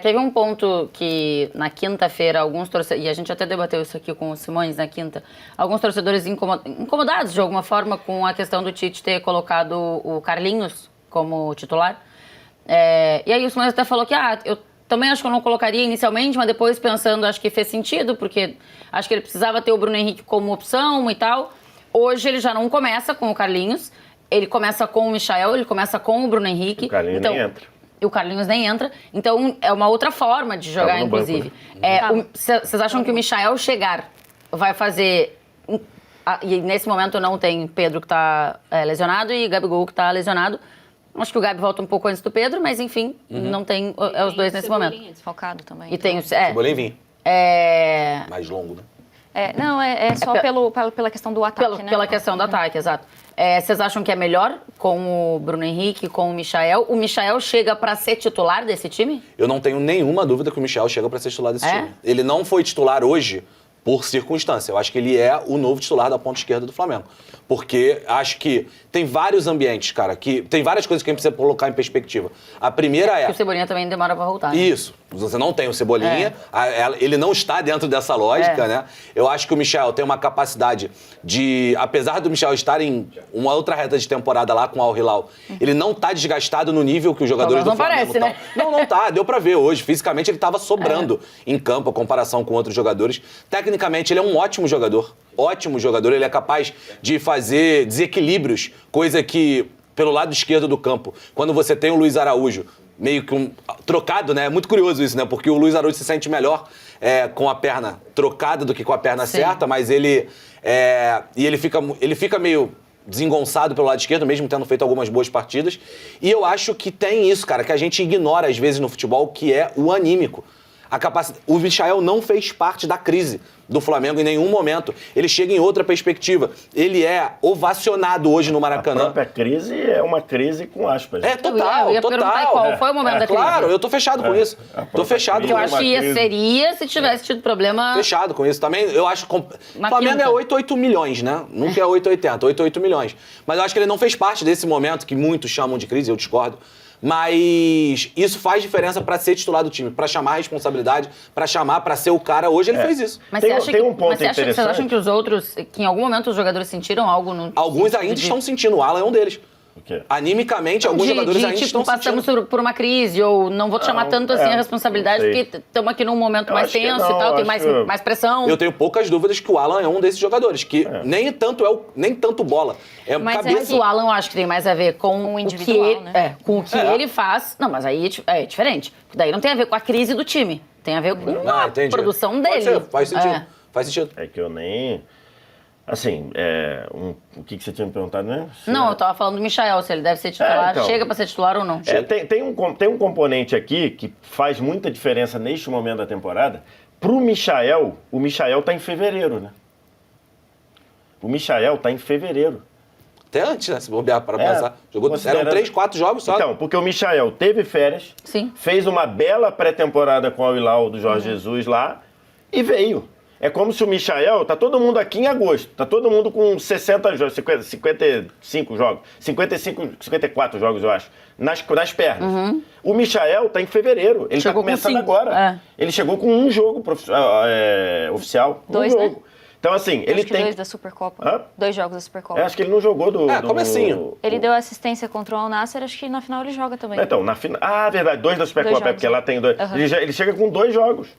Teve um ponto que na quinta-feira alguns torcedores, e a gente até debateu isso aqui com o Simões na quinta, alguns torcedores incomodados de alguma forma com a questão do Tite ter colocado o Carlinhos como titular. E aí o Simões até falou que eu também acho que eu não colocaria inicialmente, mas depois pensando acho que fez sentido, porque acho que ele precisava ter o Bruno Henrique como opção e tal. Hoje ele já não começa com o Carlinhos, ele começa com o Michael, ele começa com o Bruno Henrique. O Carlinhos nem entra. E o Carlinhos nem entra. Então, é uma outra forma de jogar, inclusive. Vocês acham que o Michael chegar vai fazer... E nesse momento não tem Pedro que está lesionado e Gabigol que está lesionado. Acho que o Gabi volta um pouco antes do Pedro, mas enfim, não tem os dois nesse momento. Cebolinha desfalcado também. E tem o... Cebolinha vinha. É... Mais longo, né? Só pela questão do ataque, né? Pela questão do ataque, exato. Vocês acham que é melhor com o Bruno Henrique, com o Michael? O Michael chega para ser titular desse time? Eu não tenho nenhuma dúvida que o Michel chega para ser titular desse time. Ele não foi titular hoje por circunstância. Eu acho que ele é o novo titular da ponta esquerda do Flamengo. Porque acho que tem vários ambientes, cara, que tem várias coisas que a gente precisa colocar em perspectiva. A primeira Porque o Cebolinha também demora para voltar. Isso. Você não tem o Cebolinha, ele não está dentro dessa lógica, né? Eu acho que o Michel tem uma capacidade de... Apesar do Michel estar em uma outra reta de temporada lá com o Al Hilal, ele não tá desgastado no nível que os jogadores do Flamengo parece, né? Não tá. Deu pra ver hoje. Fisicamente ele tava sobrando em campo, a comparação com outros jogadores. Tecnicamente ele é um ótimo jogador. Ótimo jogador. Ele é capaz de fazer desequilíbrios, coisa que, pelo lado esquerdo do campo, quando você tem o Luiz Araújo meio que trocado, né? É muito curioso isso, né? Porque o Luiz Araújo se sente melhor com a perna trocada do que com a perna certa, mas ele fica meio desengonçado pelo lado esquerdo, mesmo tendo feito algumas boas partidas. E eu acho que tem isso, cara, que a gente ignora às vezes no futebol, que é o anímico. O Michael não fez parte da crise do Flamengo em nenhum momento. Ele chega em outra perspectiva. Ele é ovacionado hoje no Maracanã. A própria crise é uma crise com aspas. Total. Eu ia perguntar qual foi o momento da crise. Claro, eu tô fechado com isso. Tô fechado com isso. Eu acho que seria se tivesse tido problema... Fechado com isso também. Eu acho que o Flamengo é 8 milhões, né? Nunca é 8 milhões. Mas eu acho que ele não fez parte desse momento que muitos chamam de crise, eu discordo. Mas isso faz diferença para ser titular do time, para chamar a responsabilidade, para chamar, para ser o cara. Hoje ele fez isso. Mas tem um ponto interessante. Vocês acham que os outros, que em algum momento os jogadores sentiram algo no... Alguns ainda estão sentindo, o Alan é um deles. Animicamente, alguns jogadores ainda estão passamos por uma crise, ou não vou te chamar tanto assim a responsabilidade, porque estamos aqui num momento mais tenso e tal, tem mais pressão. Eu tenho poucas dúvidas que o Alan é um desses jogadores, que nem tanto bola. Mas cabeça. o Alan eu acho que tem mais a ver com o individual, né? Com o que ele faz. Não, mas aí é diferente. Daí não tem a ver com a crise do time, tem a ver com a produção dele. Faz sentido. Faz sentido. É que eu nem... Assim, o que você tinha me perguntado, né? Não, eu tava falando do Michael, se ele deve ser titular, então, chega pra ser titular ou não. Tem um componente aqui que faz muita diferença neste momento da temporada. Pro Michael, o Michael tá em fevereiro, né? O Michael tá em fevereiro. Até antes, né? Se bobear para pensar. Eram 3, 4 jogos só. Então, porque o Michael teve férias, fez uma bela pré-temporada com o Al Hilal do Jorge Jesus lá e veio. É como se o Michael, tá todo mundo aqui em agosto, tá todo mundo com 60 jogos, 55 jogos, 54 jogos, eu acho, nas pernas. O Michael tá em fevereiro, ele tá começando agora. Ele chegou com um jogo oficial, dois, jogo. Né? Então, assim, ele tem... 2 da Supercopa. 2 jogos da Supercopa. Acho que ele não jogou do... comecinho. Ele deu assistência contra o Al Nassr, acho que na final ele joga também. Então, na final... verdade, 2 da Supercopa, porque lá tem 2. Ele chega com 2 jogos.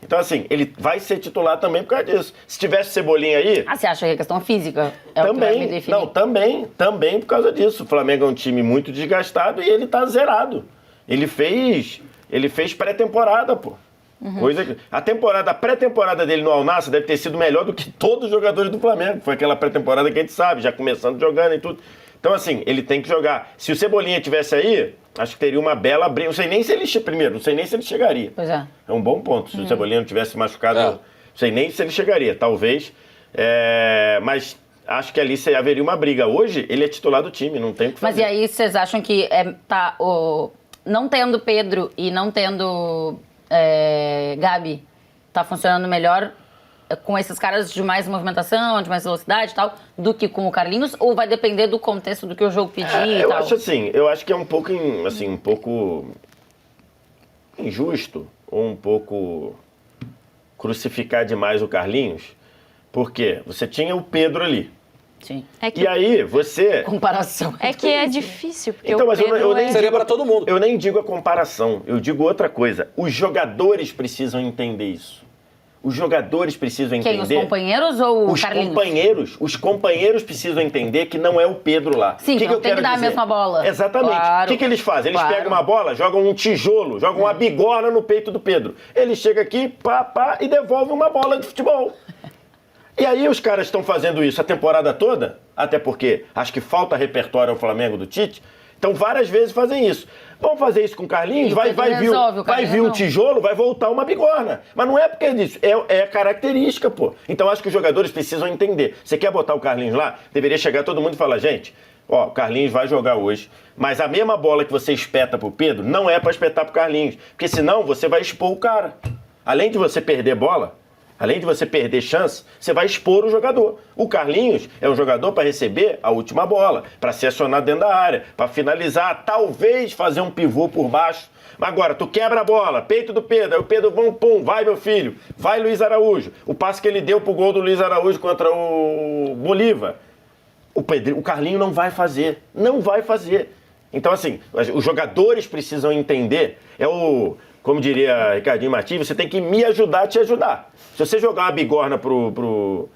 Então, assim, ele vai ser titular também por causa disso. Se tivesse Cebolinha aí... você acha que é questão física? Também por causa disso. O Flamengo é um time muito desgastado e ele tá zerado. Ele fez pré-temporada, pô. A pré-temporada dele no Al Nassr deve ter sido melhor do que todos os jogadores do Flamengo. Foi aquela pré-temporada que a gente sabe, já começando jogando e tudo. Então, assim, ele tem que jogar. Se o Cebolinha tivesse aí, acho que teria uma bela briga. Não sei nem se ele chegaria. Pois é. É um bom ponto. Se o Cebolinha não tivesse machucado, não sei nem se ele chegaria. Talvez. Mas acho que ali haveria uma briga. Hoje, ele é titular do time, não tem o que fazer. Mas e aí, vocês acham que não tendo Pedro e não tendo Gabi, tá funcionando melhor com esses caras de mais movimentação, de mais velocidade e tal, do que com o Carlinhos? Ou vai depender do contexto do que o jogo pedir e tal? Eu acho que é um pouco, injusto ou um pouco crucificar demais o Carlinhos, porque você tinha o Pedro ali. Sim. E aí você... Comparação. É que é difícil, porque então, mas eu nem seria para todo mundo. Eu nem digo a comparação, eu digo outra coisa. Os jogadores precisam entender isso. Os jogadores precisam entender... Quem, os companheiros ou o Carlinhos? Os companheiros precisam entender que não é o Pedro lá. Sim, que eu tem que dar a mesma bola. Exatamente. Claro, o que eles fazem? Eles pegam uma bola, jogam um tijolo, jogam uma bigorna no peito do Pedro. Ele chega aqui, pá, e devolve uma bola de futebol. E aí os caras estão fazendo isso a temporada toda, até porque acho que falta repertório ao Flamengo do Tite, então várias vezes fazem isso. Vamos fazer isso com o Carlinhos, vai vir um tijolo, vai voltar uma bigorna. Mas não é porque é disso, é característica, pô. Então acho que os jogadores precisam entender. Você quer botar o Carlinhos lá? Deveria chegar todo mundo e falar, gente, ó, o Carlinhos vai jogar hoje, mas a mesma bola que você espeta pro Pedro, não é pra espetar pro Carlinhos, porque senão você vai expor o cara. Além de você perder bola, além de você perder chance, você vai expor o jogador. O Carlinhos é um jogador para receber a última bola, para ser acionado dentro da área, para finalizar, talvez fazer um pivô por baixo. Mas agora, tu quebra a bola, peito do Pedro, aí o Pedro, pum, vai meu filho, vai Luiz Araújo. O passe que ele deu pro gol do Luiz Araújo contra o Bolívar. O Carlinhos não vai fazer, não vai fazer. Então, assim, os jogadores precisam entender, como diria Ricardinho Martins, você tem que me ajudar a te ajudar. Se você jogar uma bigorna pro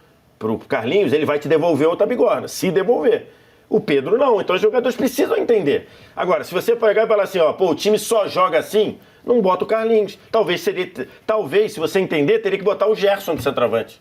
Carlinhos, ele vai te devolver outra bigorna, se devolver. O Pedro não, então os jogadores precisam entender. Agora, se você pegar e falar assim, ó, o time só joga assim, não bota o Carlinhos. Talvez, se você entender, teria que botar o Gerson de centroavante.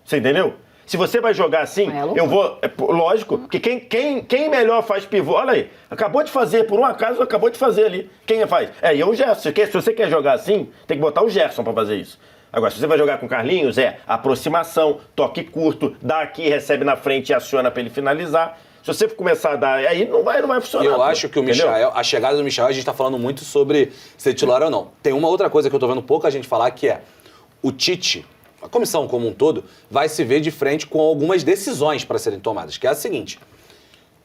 Você entendeu? Se você vai jogar assim, eu vou... lógico, porque quem melhor faz pivô... Olha aí, acabou de fazer, por um acaso, acabou de fazer ali. Quem faz? E o Gerson. Se você quer jogar assim, tem que botar o Gerson pra fazer isso. Agora, se você vai jogar com o Carlinhos, aproximação, toque curto, dá aqui, recebe na frente e aciona pra ele finalizar. Se você começar a dar... Aí não vai funcionar. Eu acho que o Michael, a chegada do Michael, a gente tá falando muito sobre ser titular ou não. Tem uma outra coisa que eu tô vendo pouca gente falar, que é o Tite... A comissão como um todo vai se ver de frente com algumas decisões para serem tomadas, que é a seguinte: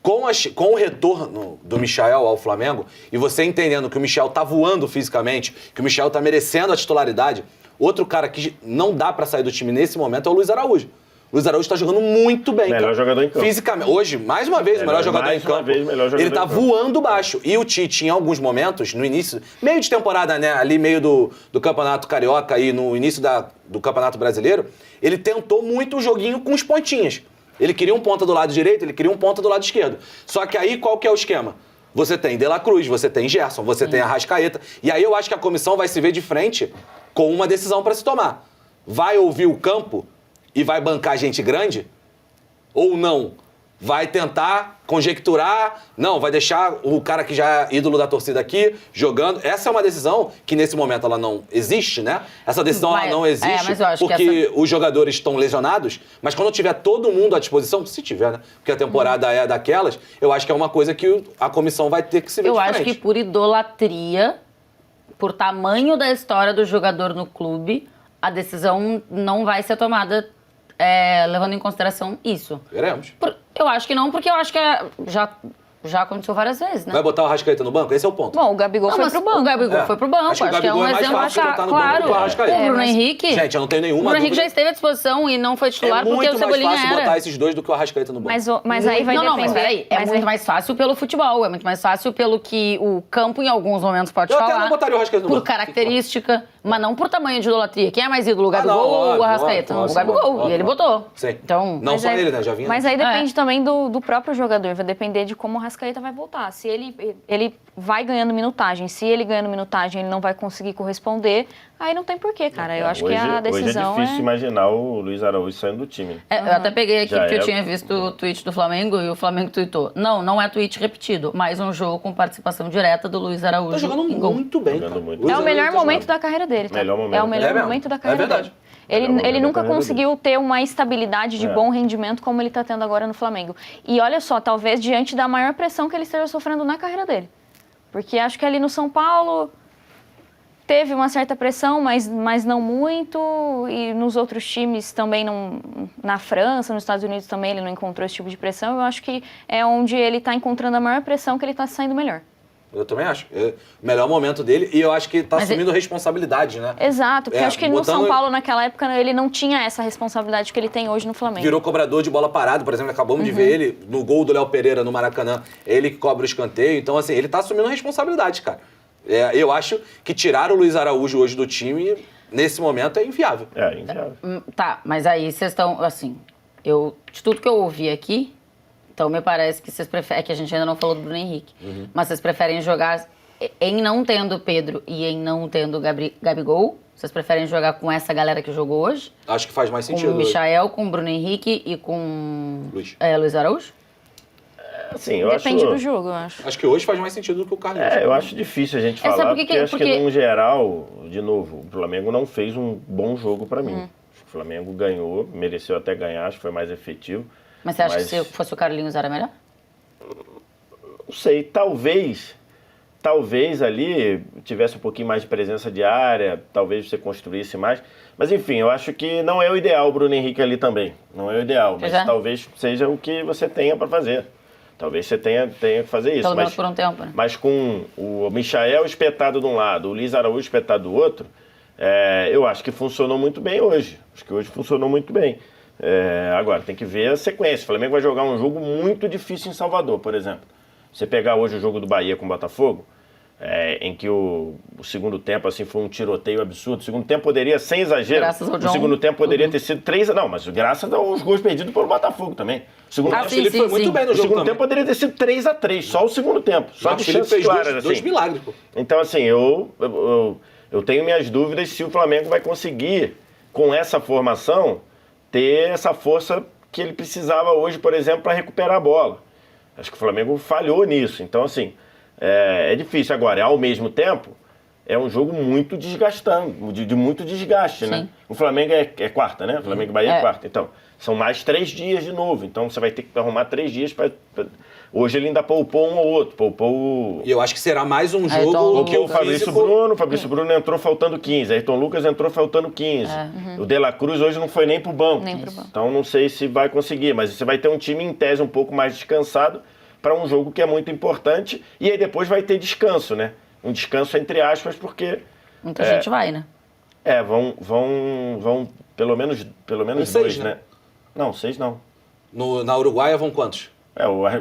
com o retorno do Michael ao Flamengo, e você entendendo que o Michael tá voando fisicamente, que o Michael tá merecendo a titularidade, outro cara que não dá para sair do time nesse momento é o Luiz Araújo. O Luiz Araújo tá jogando muito bem. Melhor jogador em campo. Fisicamente. Hoje, mais uma vez, o melhor jogador em campo. Ele tá voando baixo. E o Tite, em alguns momentos, no início, meio de temporada, né? Ali meio do Campeonato Carioca e no início do Campeonato Brasileiro, ele tentou muito o joguinho com os pontinhas. Ele queria um ponta do lado direito, ele queria um ponta do lado esquerdo. Só que aí, qual que é o esquema? Você tem De La Cruz, você tem Gerson, você tem Arrascaeta. E aí eu acho que a comissão vai se ver de frente com uma decisão para se tomar. Vai ouvir o campo e vai bancar gente grande? Ou não? Vai tentar conjecturar? Não, vai deixar o cara que já é ídolo da torcida aqui jogando. Essa é uma decisão que nesse momento ela não existe, né? Essa decisão ela não existe mas eu acho porque que os jogadores estão lesionados, mas quando tiver todo mundo à disposição, se tiver, né? Porque a temporada é daquelas, eu acho que é uma coisa que a comissão vai ter que se ver de frente. Eu acho que por idolatria, por tamanho da história do jogador no clube, a decisão não vai ser tomada levando em consideração isso. Veremos. Eu acho que não, porque eu acho que já aconteceu várias vezes, né? Vai botar o Arrascaeta no banco? Esse é o ponto. Bom, o Gabigol foi pro banco. O Gabigol foi pro banco. Acho que é um exemplo claro. O Bruno Henrique... Gente, eu não tenho nenhuma O Bruno Henrique dúvida. já esteve à disposição e não foi titular porque o Cebolinha É muito mais fácil botar esses dois do que o Arrascaeta no banco. Mas aí vai depender... Mas peraí, é muito mais fácil pelo futebol, é muito mais fácil pelo que o campo em alguns momentos pode falar. Eu até não botaria o Arrascaeta no banco. Por característica, mas não por tamanho de idolatria. Quem é mais ídolo, o Gabigol ou o Arrascaeta? O Gabigol, e ele botou. Sim. Então, não só ele, né? Já vinha. Mas aí depende também do próprio jogador, vai depender de como o Arrascaeta vai voltar. Se ele vai ganhando minutagem, se ele ganhando minutagem ele não vai conseguir corresponder, aí não tem porquê, cara. Eu acho que a decisão hoje é difícil imaginar o Luiz Araújo saindo do time. Eu até peguei aqui porque eu tinha visto o tweet do Flamengo e o Flamengo tweetou. Não é tweet repetido, mas um jogo com participação direta do Luiz Araújo. Tá jogando muito bem, cara. É o melhor momento da carreira dele, tá? Melhor momento. É o melhor momento da carreira dele. Ele nunca conseguiu ter uma estabilidade de bom rendimento como ele está tendo agora no Flamengo. E olha só, talvez diante da maior pressão que ele esteja sofrendo na carreira dele. Porque acho que ali no São Paulo teve uma certa pressão, mas não muito. E nos outros times também, na França, nos Estados Unidos também, ele não encontrou esse tipo de pressão. Eu acho que é onde ele está encontrando a maior pressão que ele está saindo melhor. Eu também acho. É o melhor momento dele e eu acho que tá assumindo responsabilidade, né? Exato, porque acho que no São Paulo, naquela época, ele não tinha essa responsabilidade que ele tem hoje no Flamengo. Virou cobrador de bola parada, por exemplo, acabamos de ver ele no gol do Léo Pereira no Maracanã, ele que cobra o escanteio. Então, assim, ele tá assumindo responsabilidade, cara. Eu acho que tirar o Luiz Araújo hoje do time, nesse momento, é inviável. É inviável. Tá, mas aí vocês estão, assim, de tudo que eu ouvi aqui, então me parece que vocês preferem, é que a gente ainda não falou do Bruno Henrique, mas vocês preferem jogar em não tendo Pedro e em não tendo Gabigol? Vocês preferem jogar com essa galera que jogou hoje? Acho que faz mais sentido. Com o Michael, com o Bruno Henrique e com Luiz Araújo? Assim, Depende do jogo, eu acho. Acho que hoje faz mais sentido do que o Carlinhos. Eu acho difícil a gente falar, porque acho que, no geral, de novo, o Flamengo não fez um bom jogo pra mim. Acho que o Flamengo ganhou, mereceu até ganhar, acho que foi mais efetivo. Mas você acha que se fosse o Carlinhos era melhor? Não sei, talvez ali tivesse um pouquinho mais de presença de área, talvez você construísse mais. Mas enfim, eu acho que não é o ideal o Bruno Henrique ali também. Não é o ideal, mas talvez seja o que você tenha para fazer. Talvez você tenha que fazer isso. Pelo menos por um tempo, né? Mas com o Michael espetado de um lado, o Luiz Araújo espetado do outro, eu acho que funcionou muito bem hoje. Acho que hoje funcionou muito bem. Agora, tem que ver a sequência. O Flamengo vai jogar um jogo muito difícil em Salvador, por exemplo. Você pegar hoje o jogo do Bahia com o Botafogo, em que o segundo tempo assim, foi um tiroteio absurdo. O segundo tempo poderia, sem exagero, graças ao John, o segundo tempo poderia ter sido 3... Não, mas graças aos gols perdidos pelo Botafogo também. O segundo tempo, ele foi muito bem no jogo. O segundo tempo poderia ter sido 3-3, só o segundo tempo. Só de chances claras, dois milagres, pô. Então, assim, eu tenho minhas dúvidas se o Flamengo vai conseguir, com essa formação, ter essa força que ele precisava hoje, por exemplo, para recuperar a bola. Acho que o Flamengo falhou nisso. Então, assim, é difícil. Agora, ao mesmo tempo, é um jogo muito desgastante, de muito desgaste, né? O Flamengo é quarta, né? O Flamengo e Bahia é quarta. Então, são mais 3 dias de novo. Então, você vai ter que arrumar 3 dias para... Hoje ele ainda poupou um ou outro. E eu acho que será mais um jogo... Porque o Fabrício Bruno... O Fabrício Bruno entrou faltando 15. Ayrton Lucas entrou faltando 15. O De La Cruz hoje não foi nem pro banco. Então não sei se vai conseguir. Mas você vai ter um time em tese um pouco mais descansado para um jogo que é muito importante. E aí depois vai ter descanso, né? Um descanso entre aspas, porque... Muita gente vai, né? Vão pelo menos 2, né? Não, 6 não. Na Uruguaia vão quantos?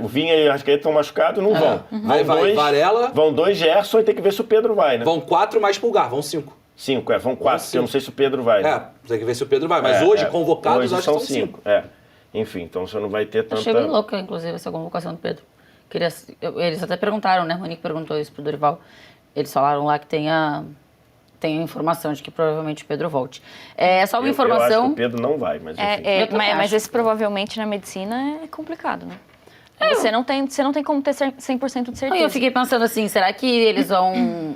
O Vinha e o Arrascaeta estão machucados, não vão. Aí vai 2, Varela. Vão 2 Gerson e tem que ver se o Pedro vai, né? Vão 4 mais Pulgar, vão 5. 5, vão 4, porque eu não sei se o Pedro vai. Né? Tem que ver se o Pedro vai. Mas hoje, convocados, hoje acho são que são 5. Enfim, então você não vai ter tanta... Achei bem louca, inclusive, essa convocação do Pedro. Eles até perguntaram, né? O Monique perguntou isso pro Dorival. Eles falaram lá que tem a informação de que provavelmente o Pedro volte. Só uma informação... Eu acho que o Pedro não vai, mas enfim. Mas esse provavelmente na medicina é complicado, né? Você não tem como ter 100% de certeza. Eu fiquei pensando assim, será que eles vão...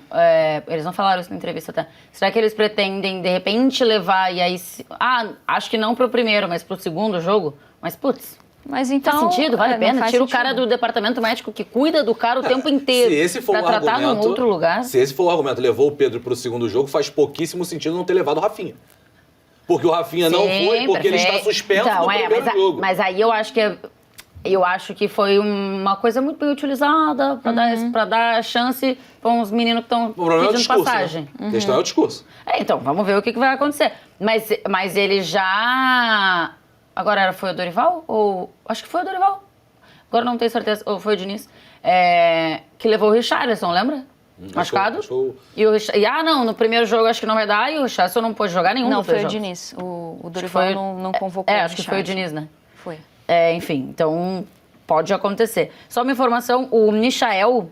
eles não falaram isso na entrevista até. Será que eles pretendem, de repente, levar e aí... acho que não pro primeiro, mas pro segundo jogo? Mas, putz... Mas então... Faz sentido? Vale a pena? Tira o cara sentido. do departamento médico que cuida do cara o tempo inteiro. Se esse for pra tratar num outro lugar. Se esse for o argumento, levou o Pedro pro segundo jogo, faz pouquíssimo sentido não ter levado o Rafinha. Porque o Rafinha não foi, porque ele está suspenso no primeiro jogo. Mas aí eu acho que foi uma coisa muito bem utilizada para dar chance para uns meninos que estão pedindo passagem. Né? A questão é o discurso. Então, vamos ver o que vai acontecer. Mas ele já... Agora foi o Dorival? Acho que foi o Dorival. Agora não tenho certeza. Ou foi o Diniz. Que levou o Richarlison, lembra? Machucado. No primeiro jogo acho que não vai dar. E o Richarlison não pôde jogar nenhum. Não, foi o Diniz. O Dorival não convocou o acho que foi o Diniz, né? Foi. Enfim, então pode acontecer. Só uma informação, o Michael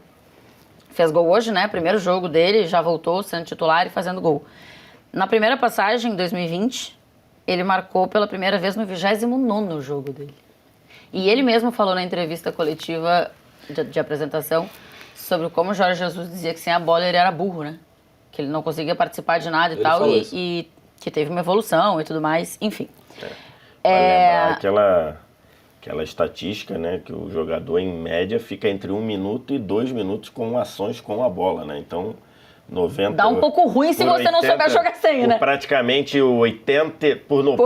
fez gol hoje, né? Primeiro jogo dele, já voltou sendo titular e fazendo gol. Na primeira passagem, em 2020, ele marcou pela primeira vez no 29º jogo dele. E ele mesmo falou na entrevista coletiva de apresentação sobre como o Jorge Jesus dizia que sem a bola ele era burro, né? Que ele não conseguia participar de nada e tal, e que teve uma evolução e tudo mais, enfim. Lembrar aquela estatística, né, que o jogador, em média, fica entre 1 minuto e 2 minutos com ações com a bola, né? Então, 90... Dá um pouco ruim se você não souber jogar sem, né? Praticamente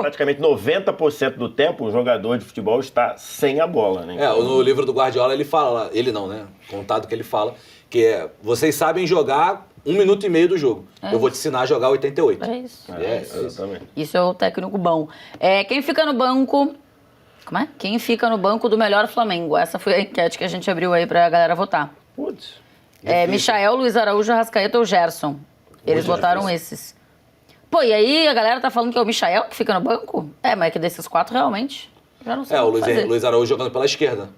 praticamente 90% do tempo, o jogador de futebol está sem a bola, né? No livro do Guardiola ele fala, ele não, né? Contado que ele fala, Que é, vocês sabem jogar 1 minuto e meio do jogo. Eu vou te ensinar a jogar 88. É isso. Exatamente. Isso é o técnico bom. Quem fica no banco... Como é? Quem fica no banco do melhor Flamengo? Essa foi a enquete que a gente abriu aí pra galera votar. Putz. Michael, Luiz Araújo, Arrascaeta ou Gerson? Eles votaram esses. Pô, e aí a galera tá falando que é o Michael que fica no banco? Mas é que desses 4 realmente já não sei o o que fazer. Luiz Araújo jogando pela esquerda.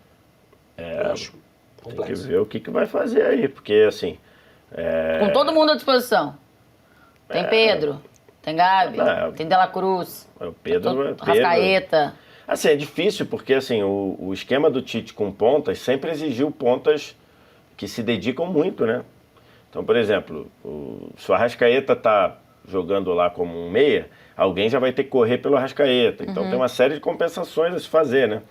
Tem que ver o que vai fazer aí, porque assim... Com todo mundo à disposição. Tem Pedro, tem Gabi, tem De La Cruz, o Pedro, Arrascaeta. Assim, é difícil porque assim, o esquema do Tite com pontas sempre exigiu pontas que se dedicam muito, né? Então, por exemplo, se o Arrascaeta tá jogando lá como um meia, alguém já vai ter que correr pelo Arrascaeta. Então tem uma série de compensações a se fazer, né?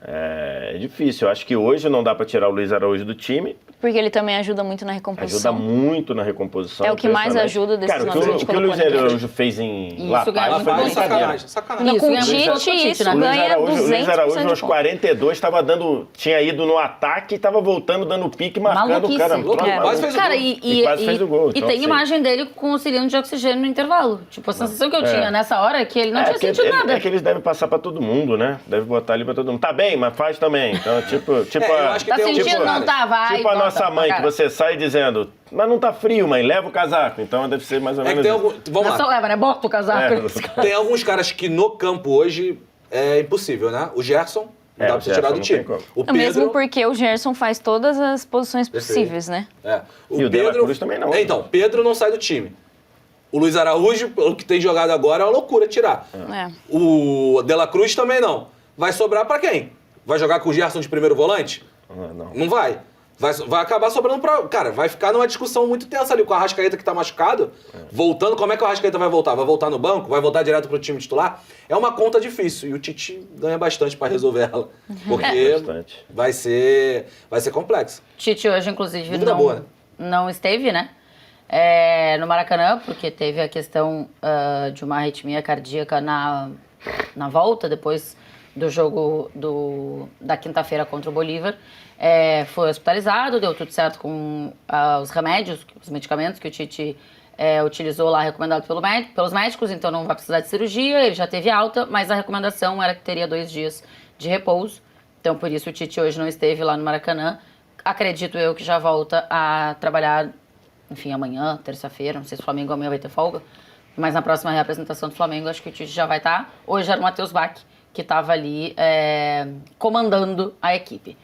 É difícil. Eu acho que hoje não dá para tirar o Luiz Araújo do time. Porque ele também ajuda muito na recomposição. Ajuda muito na recomposição. É o que mais ajuda desses nomes. Cara, o que o Luiz Araújo fez em La Paz foi bem sacanagem. Não, com o Tite, isso ganha 200% O Luiz Araújo, aos 42, tinha ido no ataque e estava voltando, dando pique, marcando o cara. Quase fez o gol. Quase fez o gol. E tem imagem dele com o cilindro de oxigênio no intervalo. Tipo, a sensação que eu tinha nessa hora é que ele não tinha sentido nada. É que eles devem passar pra todo mundo, né? Deve botar ali pra todo mundo. Tá bem, mas faz também. Então, eu acho que tá sentindo? Não tá, vai. Tipo a nossa mãe, que você sai dizendo, mas não tá frio, mãe, leva o casaco. Então deve ser mais ou menos Vamos lá. Só leva, né? Bota o casaco. Tem alguns caras que no campo hoje é impossível, né? O Gerson, não dá pra você tirar do time. O Pedro... Mesmo porque o Gerson faz todas as posições possíveis, né? O De La Cruz também não. Então, Pedro não sai do time. O Luiz Araújo, pelo que tem jogado agora, é uma loucura tirar. O De La Cruz também não. Vai sobrar pra quem? Vai jogar com o Gerson de primeiro volante? Não vai. Vai acabar sobrando pra... Cara, vai ficar numa discussão muito tensa ali com o Arrascaeta que tá machucado. Voltando, como é que o Arrascaeta vai voltar? Vai voltar no banco? Vai voltar direto pro time titular? É uma conta difícil e o Tite ganha bastante pra resolver ela. Porque vai ser complexo. Tite hoje, inclusive, não esteve, né? No Maracanã, porque teve a questão de uma arritmia cardíaca na volta, depois do jogo da quinta-feira contra o Bolívar. Foi hospitalizado, deu tudo certo com os remédios, os medicamentos que o Tite utilizou lá, recomendado pelos médicos, então não vai precisar de cirurgia, ele já teve alta, mas a recomendação era que teria 2 dias de repouso. Então, por isso, o Tite hoje não esteve lá no Maracanã. Acredito eu que já volta a trabalhar, enfim, amanhã, terça-feira, não sei se o Flamengo amanhã vai ter folga, mas na próxima reapresentação do Flamengo, acho que o Tite já vai estar. Hoje era o Matheus Bach, que estava ali comandando a equipe.